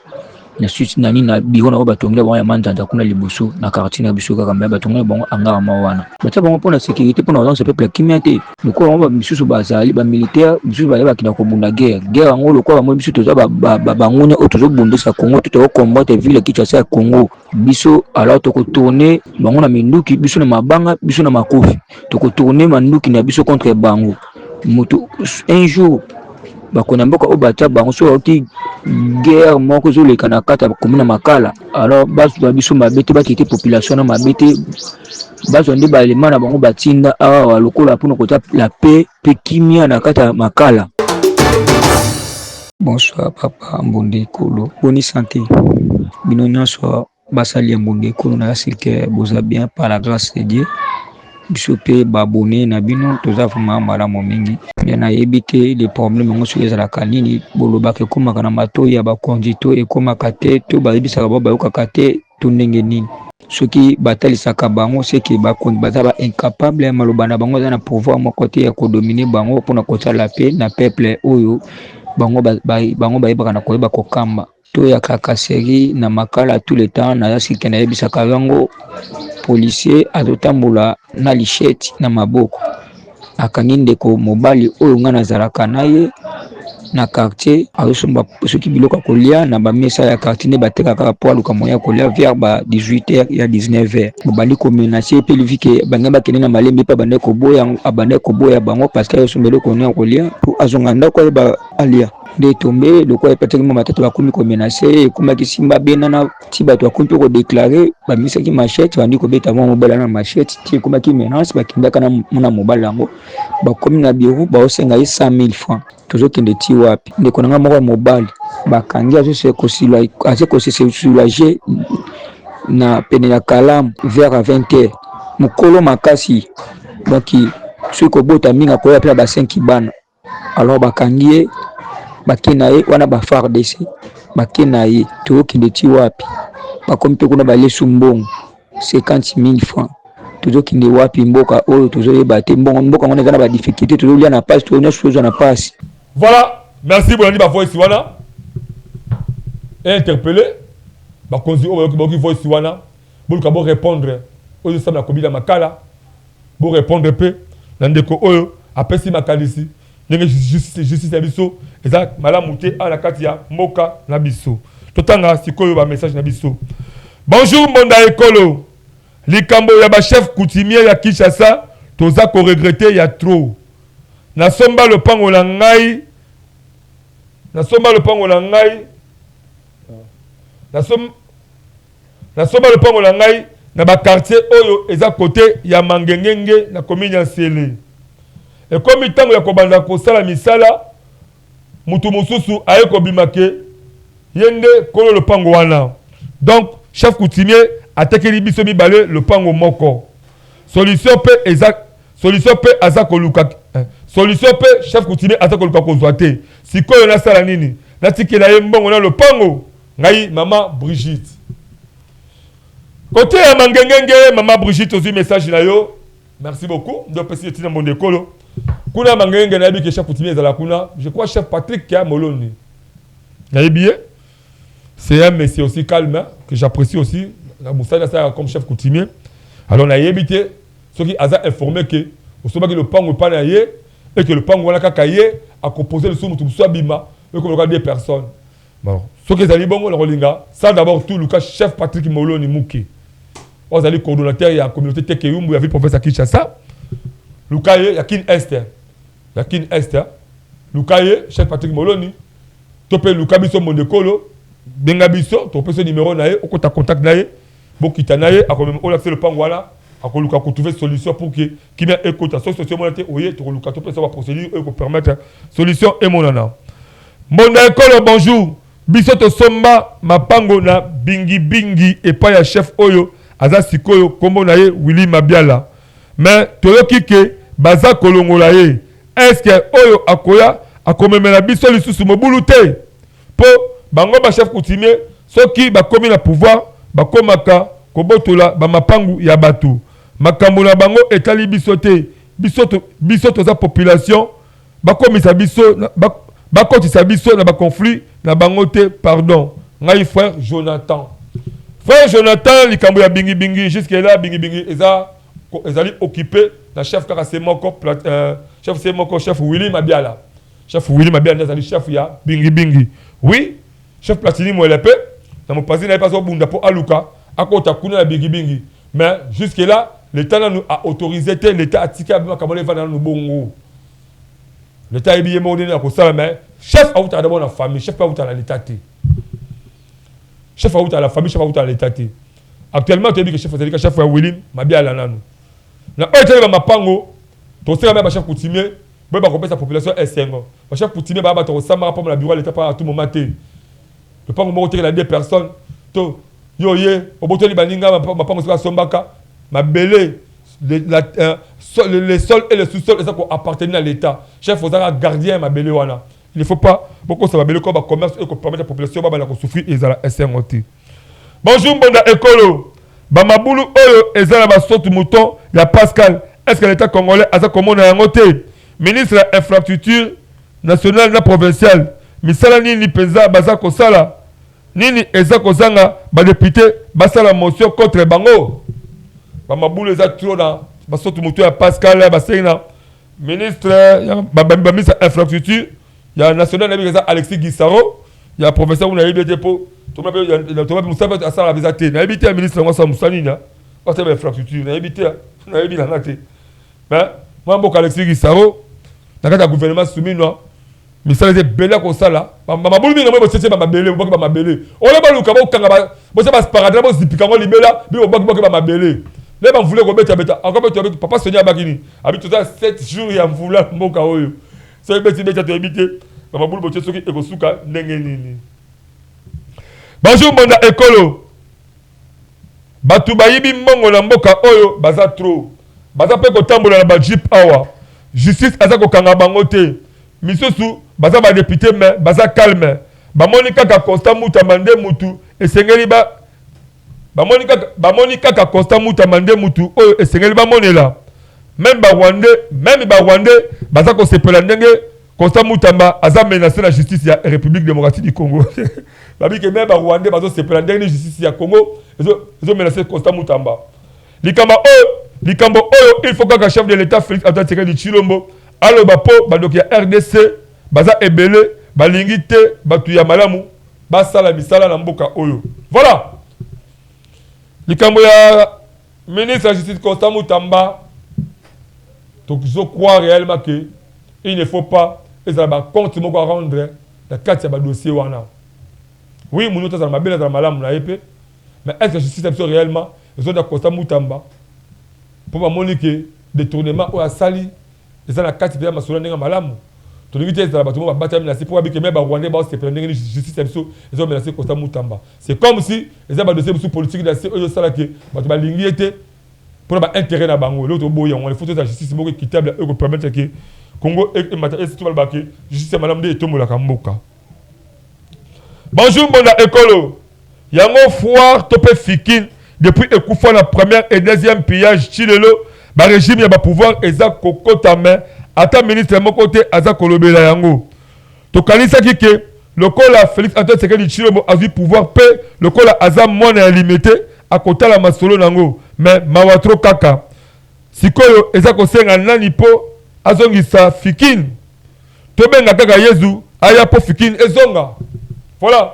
Speaker 5: na suite nani na biro na batongi ba ya mandanda kuna liboso na quartier na biso kaka mba batongi bango anga mawana batsa bango pona sécurité pona dans ce peuple kimete ko ba misusu bazali ba militaire misusu ba kina ko bunda guerre ngolo ko ba mo biso toza ba ngone otozo bundisa Congo to combattre ville Kinshasa Congo biso alors to ko tourner bango na minduki biso na mabanga biso na makofi to ko tourner manduki na biso contre bango moto un jour bakona mboka obata bango so ki guerre moko zo le kana kata komuna makala alors basu ba biso mabete bakite population na mabete basu ndi ba elema na bango batinda awa lokola pona kota la paix pe kimia na kata makala. Bonsoir papa Mbonde Kolo, bonne santé. Bino nyonso basali Mbonde Kolo na silke boza bien par la grâce de Dieu. Bisope babone na bino toza vraiment malamu mingi na yebite les problèmes ngoso ezala kanini boloba ke koma kana mato ya ba kondito e koma kate to ba yebisa ba ba ukakate to ndenge nini soki batalisaka bango seki ba kon bazaba incapable maloba na bango za na pouvoir mo côté ya ko dominer bango pona kota la paix na peuple oyo bango ba yebaka na koyeba kokamba to ya kakaseri na makala tout le temps na yasi kena yebisa kayango policier azotambola na lichette na maboko akangi ndeko mobali oyo nga nazalaka naye na quartier azosomba soki biloko kolia na bamesa ya quartier ne batekaka po aluka moya kolia vers ba 18h ya 19h bobali komenacer pe livike banga bakene na malembe pa bande koboya bango parce que ayosombelo konia kolia po azonga ndako ba alia de tomber de quoi peut-être ma tête va comme menacer comme ki simba bena na ti bato akumpi ko déclarer ba misa ki machette bandi ko beta mo mobala na machette ti comme ki menace ba kindaka na mona mobala ngo ba comme na bureau ba osenga 100,000 francs toujours kende ti wapi de konanga moko mobile ba kangi azo se soulager na pene ya kalam vers 20h mukolo makasi donc ce ko bota minga ko ya pela ba 5 bana alors ba kangi bakinaye wana ba FARDC bakinaye to kinde ti wapi bakompe kuna ba lesu mbongo 50,000 francs toujours kinde wapi mboka oyo toujours yebate mboka ngone kana ba difficulté toujours lia na passe to nyonso na passe.
Speaker 2: Voilà, merci bonandi ba voice wana interpeller ba konzi oyo ki voice wana boluka bo répondre oyo ça na kobila makala bo répondre pe na ndeko oyo apesi makalisi ndenge justice ya biso eza malamu te ala kati ya mboka na biso totanga sikoyo ba message na biso. Bonjour Mbonda Ekolo, likambo ya ba chef coutumier ya Kinshasa toza ko regretter ya trop nasomba le pango la ngai nasomba le pango la ngai na ba quartier oyo eza côté ya Mangengenge na commune ya Sele. Et comme il tango ya kobanda ko sala misala mutu mususu aye ko bimake yende kolo le pango wana. Donc chef coutumier atekeli biso mibale le pango moko. Solution pe aza koluka solution pe chef coutumier aza koluka ko zoate. Sikoyo na sala nini? Na tikela ye mbongo na le pango ngai mama Brigitte. Côté ya Mangengenge mama Brigitte ozi message na yo. Merci beaucoup. De passer tina mon décolo. Kuna Mangengenge na bi chef coutumier ezala kuna. Je crois chef Patrick Kia Moloni. C'est un monsieur aussi calme hein, que j'apprécie aussi. La Moussa ça comme chef coutumier. Alors na yebité ceux qui a informé que au sommet que le pango pas na yé et que le pango wana kakaye a composé le somme tout soit bima et comme regarde des personnes. Bon, ceux qui allient bongo le rolinga, ça d'abord tout le cas chef Patrick Moloni Mouki. Aux alliés coordonnateurs il y a communauté Tekeyumbu, il y a vu professeur Kinshasa. Lukaye, Yakin Esther. Yakin Esther. Lukaye, chef Patrick Moloni. Topé Lukabiso Mondekolo. Bengabiso, topé ce numéro nae, au contact nae. Bokita nae, a quand même, on a fait le pangwala. A qu'on a trouvé solution pour que, qui vient écouter. Solution, on a été, oui, tu as topé ça va procédure, et qu'on permettre solution et mon nana. Mon école, bonjour. biso somba mapango na bingi bingi epai ya chef oyo aza sikoyo kombo na ye Willy Mabiala mais toyoki ke baza kolongola ye est-ce que oyo akoya akomemela biso lisusu mobulu te po bango ba chef coutumier soki bakomi na pouvoir bakomaka kobotola ba mapangu ya bato makambo na bango etali biso te biso toza population bakomisa biso bakotisa biso na ba conflit na bango te pardon ngai frère Jonathan likambo ya bingi bingi jusque là bingi bingi ezali occupé na chef kaka semoko chef Willy Mabiala ezali chef ya bingi bingi oui chef Platini Mwelepe na mopazi na pas au bunda po aluka akota kuna na bingi bingi mais jusque là l'état nous a autorisé l'état a tika ba kamole va dans bongo l'état est bien moderne à ça mais chef a outa d'abord la famille chef pas outa l'état chef a outa la famille chef a outa l'état actuellement tu dis que chef Willy Mabiala nanu na oyo ba mapango to sera ba chef coutumier ba compter sa population esengo ba chef coutumier ba to sama rapport na bureau l'état pas à tout moment te le pango mo la deux personnes to yoye obotoli baninga mapango sera sombaka mabele les sols et les sous-sols ça ko appartenir à l'état chef aux gardien mabele wana il ne faut pas beaucoup ça mabele ko ba commerce et ko permettre la population ba na ko souffrir ezala esengo te bonjour bonda ekolo Bamabulu oyo ezala ba sotu mouton ya Pascal. Est-ce que l'État congolais a ça comme on a noté? Ministre de l'infrastructure nationale na provinciale. Misala nini peza baza kosala? Nini eza kozanga ba député basala motion contre bango? Bamabulu eza trop na ba sotu mouton ya Pascal ba sena ministre ba ministre de l'infrastructure ya national na Alexis Guissaro ya professeur on a eu pour tout le monde Moussa à ça la visité na habité ministre moi ça Moussa nina parce que infrastructure na habité na habité na naté mais moi beaucoup Alexis Guissaro na kata gouvernement soumis non mais ça les bela ko sala mabulu minga mo tete ba mabele bo ba mabele on le baluka bo kanga ba bo ça passe paradra bo zipika ngo libela bi bo ba mabele les ba voulait ko beta encore papa Sonia Bakini habite ça 7 jours ya mvula mboka oyo ça beti beta to habité mabulu bo tete soki ekosuka ndenge nini. Bonjour bonda ekolo batu bayibi mbongo na mboka oyo baza trop baza pe kotambola na ba jeep awa justice aza kokanga bango te misusu baza ba député mais baza calme bamoni kaka constant muta mande mutu esengeli bamoni kaka constant muta mande mutu oyo esengeli bamonela même ba Rwandais baza ko sepela ndenge Constant Moutamba aza menacé la justice ya République démocratique du Congo. Babi que même Rwandais bazo se prendre dernière justice ya Congo, ils ont menacé Constant Moutamba. Likambo oyo il faut que chef de l'état Félix Antoine Tshisekedi Tshilombo alo bapo badoki ya RDC baza ebele balingi te batu ya malamu basala misala na mboka oyo. Voilà. Likambo ya ministre de la justice Constant Moutamba donc je crois réellement que il ne faut pas ils ont compte moko rendre la carte ya dossier wana. Oui, mon autre ça m'a bien dans malamu na épée. Mais est-ce que la justice est réellement ils ont da Constant Moutamba pour moniquer détournement ou à sali ils ont la carte de masolo ndenga malamu. To limiter dans la bâtiment battre mais c'est pour que même Rwandais ba se prendre justice ils ont menacé Constant Moutamba. C'est comme si ils ont dossier sous politique d'assez eux ça là que bato ba lingi était pour ba intérêt na bango l'autre boyan on les photos de la justice moko équitable eux permettre que Congo et matériel tout le baquet justice madame de tomola kamboka. Bonjour mon écolo yango foire topé fikin depuis ekufa la première et deuxième pillage chilelo ba régime ya ba pouvoir eza kokota main ata ministre mon côté aza kolobela yango to kanisa kike lokola Félix Antoine Tshisekedi Tshilombo a vu pouvoir paix lokola aza mona limité à kota la masolo nango mais mawatro kaka sikoyo eza kosenga nani po azongisa fikin tobenga kaka Yezu aya po fikin ezonga voilà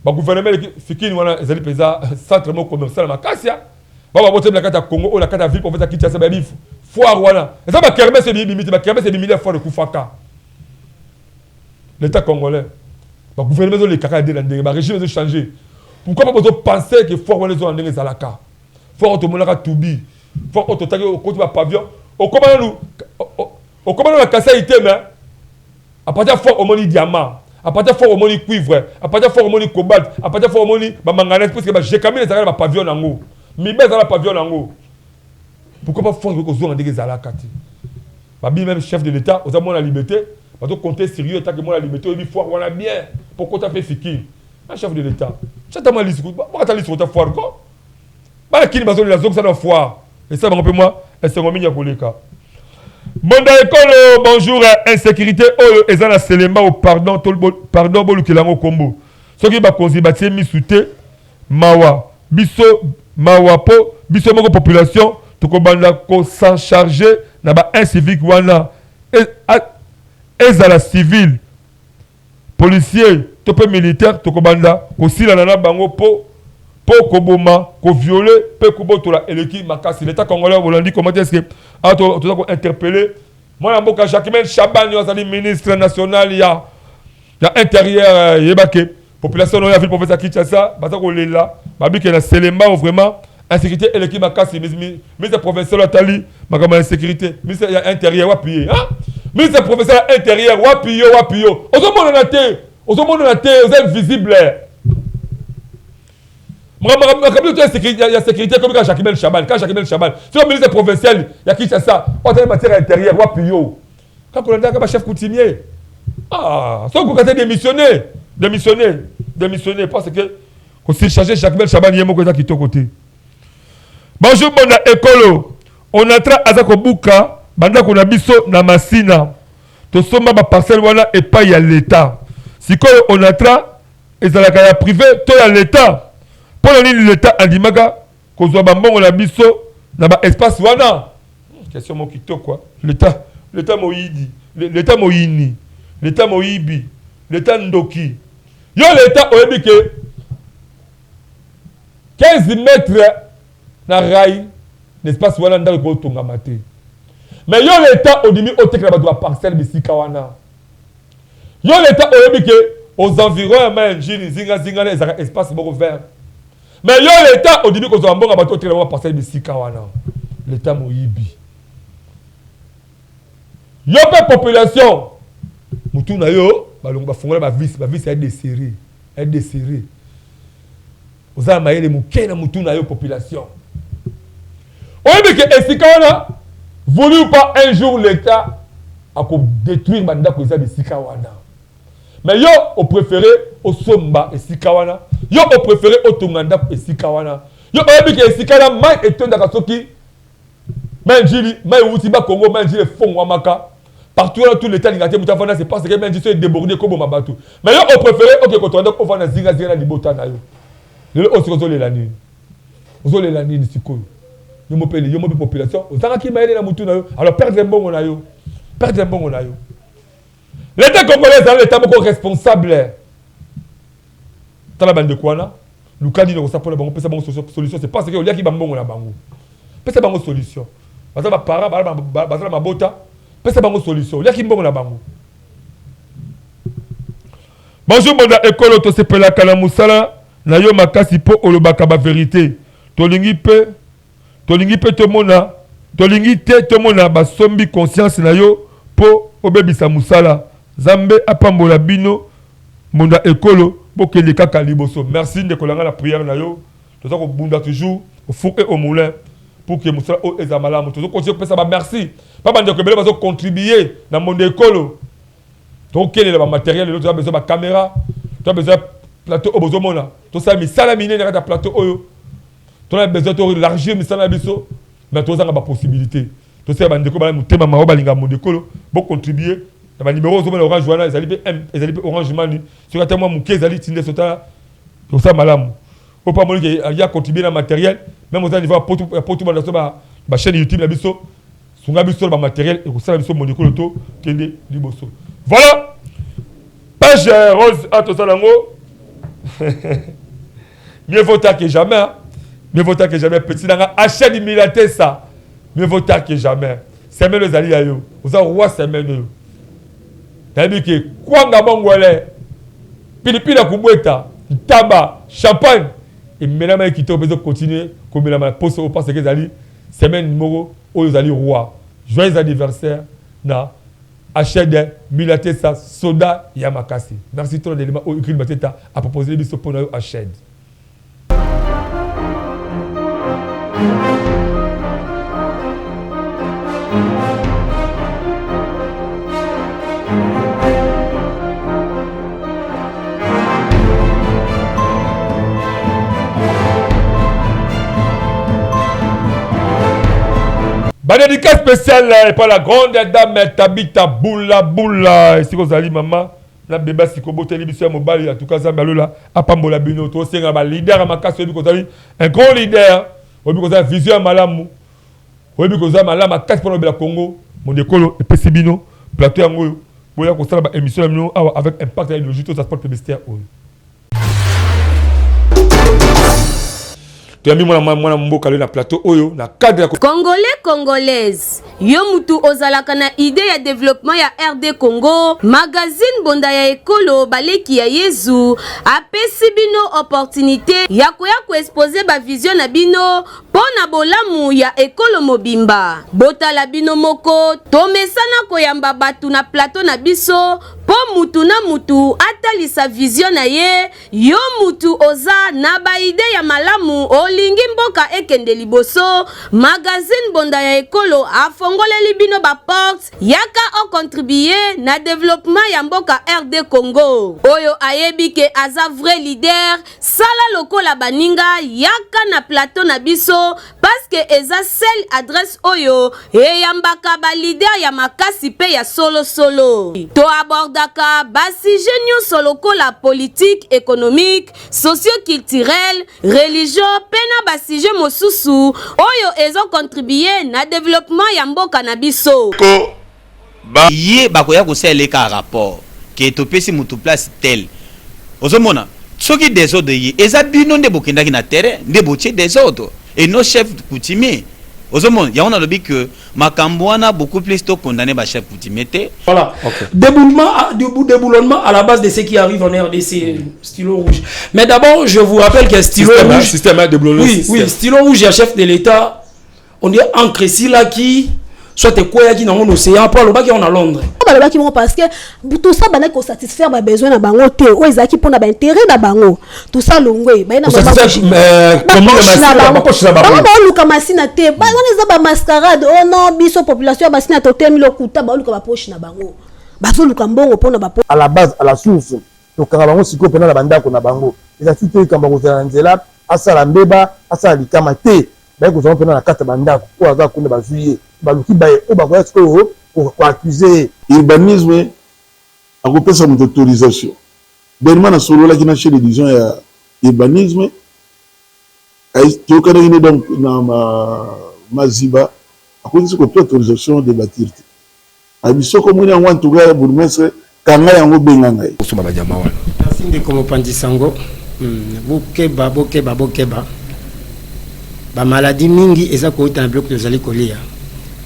Speaker 2: ba gouvernement fikin wana ezali peza centre mo commercial makasia ba bote na kata Congo o la kata ville pour faire Kinshasa ba bif foire wana eza ba kermesse de limite ba kermesse de milliers fois de kufaka l'état congolais ba gouvernement les kaka de ndenge ba régime de changer pourquoi pas besoin penser que foire wana zo ndenge zalaka foire to monaka tubi foire to tagi au côté ba pavillon au comment la Kasai était mais à partir de fois au moni diamant à partir fort au cuivre, à partir fort au cobalt, à partir fort au manganèse, parce que j'ai caminé ça va pavillon en haut. Mais ben ça va pavillon en haut. Pourquoi pas fort que zone des alakati? Babi même chef de l'État, aux amants la liberté, parce que compter sérieux, tant que moi la liberté, il faut on a bien pour qu'on t'appelle fikir. Un chef de l'État. C'est tellement l'iscoute, pas t'aller sur ta foire quoi. Bah qui bazone la zone ça dans foire. Et ça me rappelle moi, c'est un mini akoleka. Bonda école, bonjour, insécurité, oh, et ça la séléma au pardon, pardon, bolukelango combo. Ce qui va causer bâtir misouté, mawa, biso, mawapo, biso moko population, tout banda ko s'en charger, na ba un civique wana, et à la civile, policier, tout peu militaire, tout banda, aussi la nana bango po koboma, ko violer, pe kobotola eleki makasi. L'État congolais vous dit comment est-ce que tout ça interpellé. Moi en boka Jacquemin Chaban, il ministre national, il y a intérieur yebake population la ville professeur Kinshasa, bata ko lela, babi que na Selema vraiment insécurité eleki makasi, ministre provincial atali, makama insécurité, ministre intérieur wapi hein? Ministre professeur intérieur wapi yo. Ozo mona na te, vous êtes visible. Il y a sécurité comme quand Jacquemin Chaban. Quand Jacquemin Chaban, c'est le ministre provincial, il y a qui ça? On a une matière intérieure, quand on a un chef coutumier. Ah, ça vous avez démissionné, parce que quand c'est chargé Jacquemin Chaban, il y a un qui est au côté. Bonjour, mon écolo. On a tra Azakobuka, banda qu'on a biso na masina. To soma ba parcelle wana et pas y a l'État. Si on a tra, et ça la privé, to y a l'État. Pour l'État andimaka kozwa bambongo na biso na ba espace wana. Question mo kito quoi. L'État moyidi, l'État moyini, l'État moyibi, l'État ndoki. Yo l'État oyebi ke 15 mètres na rail l'espace wana ndako ko tonga maté. Mais yo l'État odimi otekela ba parcelle bisika wana. Yo l'État oyebi ke aux environs même zinga les espace beaucoup vert. Mais yo l'État au début qu'on a un bon abattoir tellement passer de Sikawana. L'État moyibi. Yo pe population. Mutu na yo, balongo ba fongola ba vis est desserré. Elle desserré. Vous avez maillé les mouké na mutu na yo population. Oyebi que Sikawana voulu ou pas un jour l'État a détruire banda ko de Sikawana. Mais yo au préféré au Somba et Sikawana. Yo au préféré au Tonganda et Sikawana. Yo oyebi ke Sikawana mai etonda kasoki. Manjili, mai utiba Congo, manjili fond wamaka. Partout dans tout l'état l'ingate mutafana c'est parce que manjili est débordé comme mabatu. Mais yo au préféré OK ko tonda ko fana zinga na libota na yo. Le oso le lani. Ozo le lani ni sikoyo. Yo mo population, ozanga ki maile na mutu na yo. Alors perdre mbongo na yo. L'État congolais est l'État beaucoup responsable. Dans la bande de Kouana, Lukadi ne pas bon solution. C'est parce que y a qui bambon na bango. Pesa bango solution. Parce que para bazala mabota. Pesa bango solution. Y a qui bambon na bango. Bonjour mon école to sepela kana musala na yo makasi po olobaka ba vérité. Tolingi pe to mona. Tolingi te to mona ba sombi conscience na yo po obebisa musala. Zambe apambola bino monda ekolo bokele kaka liboso. Merci de kolanga la prière na yo. Toza ko bunda toujours au four et au moulin pour que musala o ezamala mo. Tozo continuer ko pesa ba merci. Pas bande ko bele bazo contribuer na monda ekolo. To kele ba matériel l'autre a besoin ba caméra. Tu as besoin plateau obozo mona. To sa mi sala mine na ta plateau oyo. Tu as besoin de largir mi sala biso. Mais toza nga ba possibilité. To sa bande ko ba mutema ma balinga monda ekolo bo contribuer. Le numéro orange wana ezali orange mani sur tellement muké ezali tinde sota to ça malamu au pas moni il y a contribuer na matériel même aux niveau potu ba ba chaîne YouTube na biso sunga biso ba matériel et ko ça biso moniko loto kende liboso voilà page rose à to salango mieux vaut tard que jamais petit nanga achète imilate ça mieux vaut tard que jamais c'est même les alliés yo vous avez roi c'est même que kwanga bongole pilipila kubweta taba champagne et maintenant qui besoin continuer comme la pose parce que zali semaine numéro aux zali roi joyeux anniversaire na Achède Milatesa Soda Yamakasi. Merci tout l'élément où écrit Mateta a proposé les pour nous Achède. Dédicace spéciale et par la grande dame Tabita Boula Boula. Ici vous allez maman, la bébé si vous bottez l'émission mobile en tout cas ça là à Pambola Bino, toi c'est un leader à ma casse vous allez un grand leader. Vous avez une vision malamu. Vous avez une malamu à casse pour le Congo, mon école et Pessibino, plateau en haut. Vous avez une émission avec impact idéologique tout ça sport publicitaire. Tu as mis mon mboka na plateau oyo na cadre
Speaker 6: Congolais congolaise yo mutu ozalaka na idée ya développement ya RD Congo magazine bonda ya ekolo baleki ya Yezu apesi bino opportunité ya koya ko exposer ba vision na bino pona bolamu ya ekolo mobimba botala bino moko tomesana koyamba batu na plateau na biso po mutu na mutu atalisa vision na ye yo mutu oza na ba idée ya malamu olingi mboka ekende liboso magazine bonda ya ekolo afongoleli bino ba porte yaka o contribuer na développement ya mboka RD Congo oyo ayebi ke aza vrai leader sala lokola baninga yaka na plateau na biso parce que eza seule adresse oyo eyambaka ba leader ya makasi pe ya solo to abordaka basi nyonso lokola politique économique socio-culturel religion pena basije mosusu oyo ezo contribuer na développement ya mboka na biso
Speaker 7: ko ba ye bakoya ko seleka rapport ke topesi mutu place tel ozomona soki désordre ye eza bino nde bokendaki na terrain nde botie désordre et nos chefs coutumiers ozomona ya on a lobi que makambo wana beaucoup plus to condamné ba chef coutumier te
Speaker 8: voilà okay. Déboulonnement à la base de ce qui arrive en RDC stylo rouge mais d'abord je vous rappelle que stylo rouge
Speaker 2: système de déboulonnement
Speaker 8: oui stylo rouge ya chef de l'état on dit ancré si là qui soit quoi qui dans l'océan pour le bas qui on a Londres
Speaker 3: balobaki mo parce que tout ça bana ko satisfaire ba besoin na bango te o ezaki pona ba intérêt na bango tout ça longwe ba na ba
Speaker 2: comment
Speaker 3: ba luka masina te ba wana za ba mascarade oh non biso population ba masina to temi lokuta ba luka ba poche na bango ba zo luka mbongo pona ba
Speaker 9: à la base à la source to kanga bango siko pena na bandako na bango eza tuto kamba ko tana nzela asala mbeba asala likama te ba ko zo pena na kata bandako ko aza kuna ba zuye ba luki ba o ba ko ko pour accuser
Speaker 10: urbanisme a coupé sa autorisation. Dernièrement, solo la qui n'a chez les disons urbanisme, tu as gagné donc dans ma ziba à cause de cette autorisation de bâtir. A biso comme on a un tout gars pour mettre kanga yango bengangai.
Speaker 8: Merci de comme pandisango. Bokeba ba maladie mingi eza ko ta bloc de zali kolia.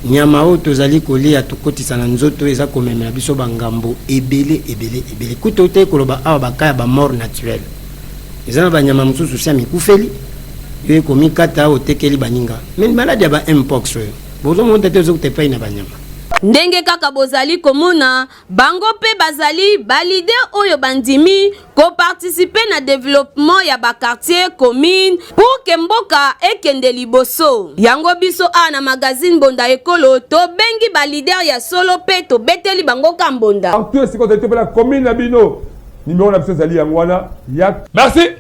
Speaker 8: Nyama o tozali kolia tokotisa na nzoto eza komemela biso bangambo ebele kutote koloba awa bakaya ba mort naturel eza na banyama mususu sia mikufeli yo komikata otekeli baninga mais maladie ya ba mpox bozo monte te zo tepai na banyama
Speaker 6: ndenge kaka bozali komona bango pe bazali balide oyo bandimi ko participer na développement ya ba quartier commune pour que mboka ekende liboso yango biso na magazine bonda ekolo to bengi ba leader ya solo pe to beteli bango kambonda
Speaker 2: tout ce qu'on était la commune na bino numéro na biso zali yangwana ya merci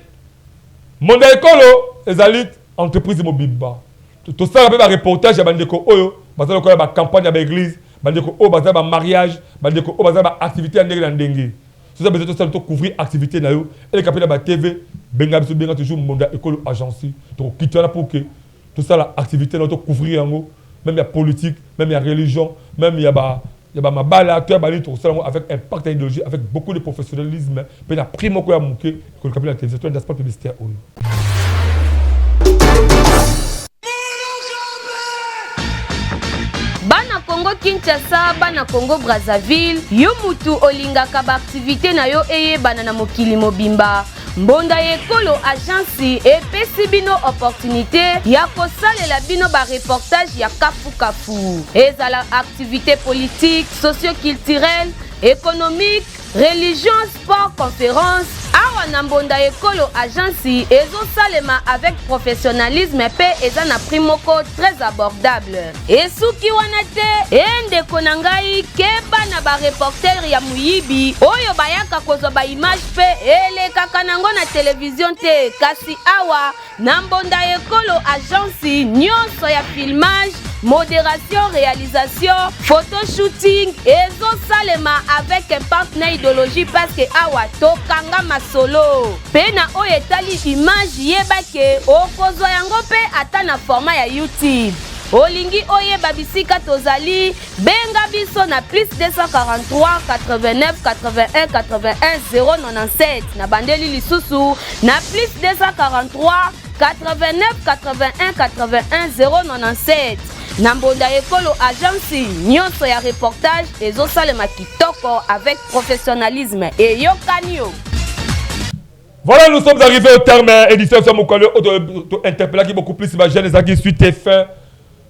Speaker 2: bonda ekolo ezali entreprise mobimba to ça ba reportage ya bandeko oyo bazalo ko ba campagne ya église bandeko o bazaba mariage bandeko o bazaba activité ndenge na ndenge so ça besoin de couvrir activité na yo et le capitaine ba TV benga biso benga toujours monda école agence to kitana pour que tout ça la activité na to couvrir yango même ya politique même ya religion même ya ba mabala acteur ba tout ça avec impact idéologie avec beaucoup de professionnalisme mais la primo ko ya muke que le capitaine TV c'est un sport publicitaire o
Speaker 6: Bana Congo Kinshasa, bana Congo Brazzaville, yo mutu olingaka ba activité na yo eye bana na mokili mobimba. mbonda ekolo agence epesi bino opportunité ya kosalela bino ba reportage ya kafu ezala activité politique socio-culturelle économique religion sport conférence awa na mbonda ekolo agence ezosalema avec professionnalisme pe eza na prix moko très abordable esuki wana te endeko na ngai keba na ba reporter ya muyibi oyo bayaka kozwa ba image pe elekaka nango na télévision te kasi awa na mbonda ekolo agence nyonso ya filmage modération, réalisation, photoshooting et salema avec un partenaire idéologie parce que awa tokanga masolo. Pena o etali image yebake okozwa yango pe ata na format ya YouTube. Olingi oyeba bisika tozali benga biso na plus 243 89 81 81 097 na bandeli lisusu na plus 243 89 81 81 097 Nambonda Ekolo agence nyonso ya reportage ezosalema kitoko avec professionnalisme et yokanio.
Speaker 2: Voilà, nous sommes arrivés au terme. Édition sur mon collègue interpellé qui beaucoup plus ma jeune qui suite et fin.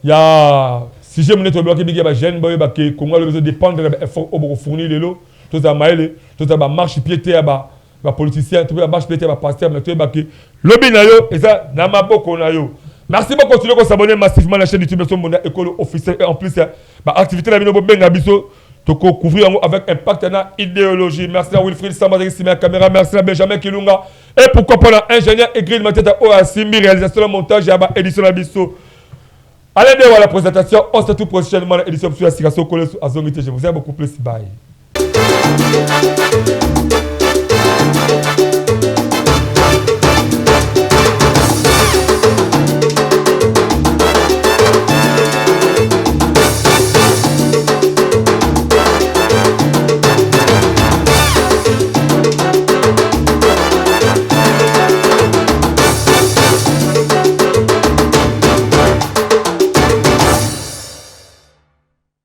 Speaker 2: Il y a si j'ai mon bloqué big ba jeune boy ba que Congo le besoin dépendre de effort au fournir les lots. Tout ça maïle, tout ça ba marche piété ba politicien, tout ça marche piété ba pasteur mais tout ba que lobby na yo et ça na maboko na yo. Merci beaucoup continuer à s'abonner massivement à la chaîne YouTube de Mbonda Ekolo officiel et en plus bah activité la bino benga biso to couvrir avec un partenaire idéologie. Merci à Wilfried Sambadri Simé caméra, merci à Benjamin Kilunga et pourquoi pas l'ingénieur Egrid Mateta Oasimi réalisation de montage et édition la biso. Allez voir la présentation, on se retrouve prochainement à l'édition sur la Sikasso Collège à Zongité. Je vous aime beaucoup plus, bye.